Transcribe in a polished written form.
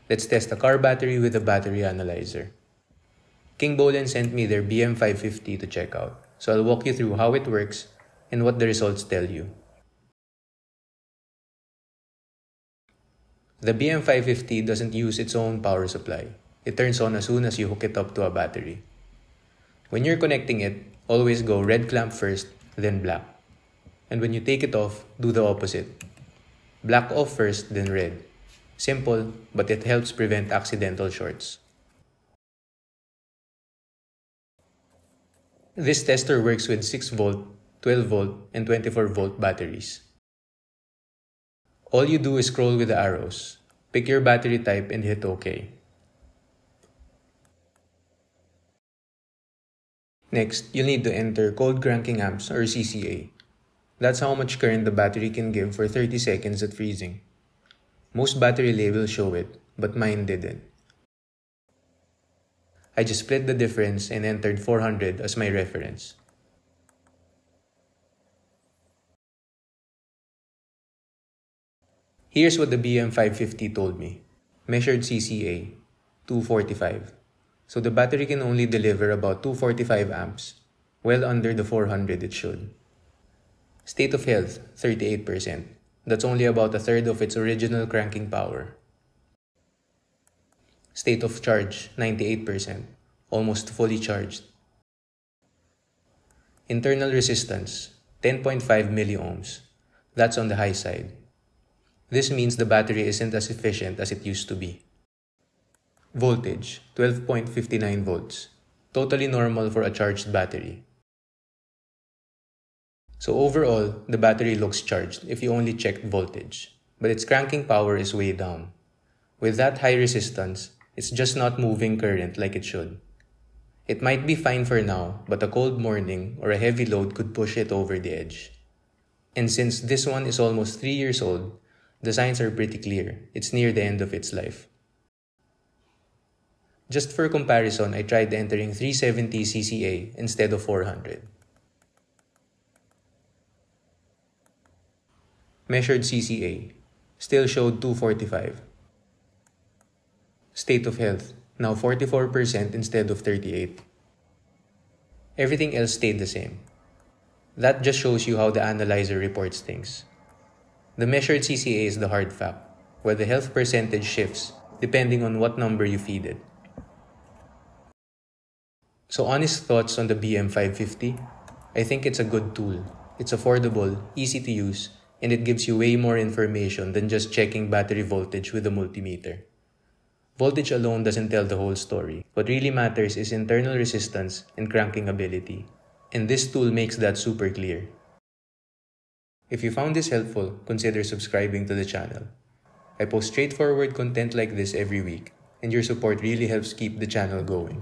Let's test a car battery with a battery analyzer. King Bollen sent me their BM550 to check out, so I'll walk you through how it works and what the results tell you. The BM550 doesn't use its own power supply. It turns on as soon as you hook it up to a battery. When you're connecting it, always go red clamp first, then black. And when you take it off, do the opposite. Black off first, then red. Simple, but it helps prevent accidental shorts. This tester works with 6V, 12V, and 24V batteries. All you do is scroll with the arrows, pick your battery type and hit OK. Next, you'll need to enter cold cranking amps or CCA. That's how much current the battery can give for 30 seconds at freezing. Most battery labels show it, but mine didn't. I just split the difference and entered 400 as my reference. Here's what the BM550 told me. Measured CCA, 245. So the battery can only deliver about 245 amps, well under the 400 it should. State of health, 38%. That's only about a third of its original cranking power. State of charge, 98%, almost fully charged. Internal resistance, 10.5 milliohms. That's on the high side. This means the battery isn't as efficient as it used to be. Voltage, 12.59 volts. Totally normal for a charged battery. So overall, the battery looks charged if you only checked voltage, but its cranking power is way down. With that high resistance, it's just not moving current like it should. It might be fine for now, but a cold morning or a heavy load could push it over the edge. And since this one is almost 3 years old, the signs are pretty clear. It's near the end of its life. Just for comparison, I tried entering 370 CCA instead of 400. Measured CCA, still showed 245. State of health, now 44% instead of 38. Everything else stayed the same. That just shows you how the analyzer reports things. The measured CCA is the hard fact, where the health percentage shifts depending on what number you feed it. So honest thoughts on the BM550? I think it's a good tool. It's affordable, easy to use, and it gives you way more information than just checking battery voltage with a multimeter. Voltage alone doesn't tell the whole story. What really matters is internal resistance and cranking ability. And this tool makes that super clear. If you found this helpful, consider subscribing to the channel. I post straightforward content like this every week, and your support really helps keep the channel going.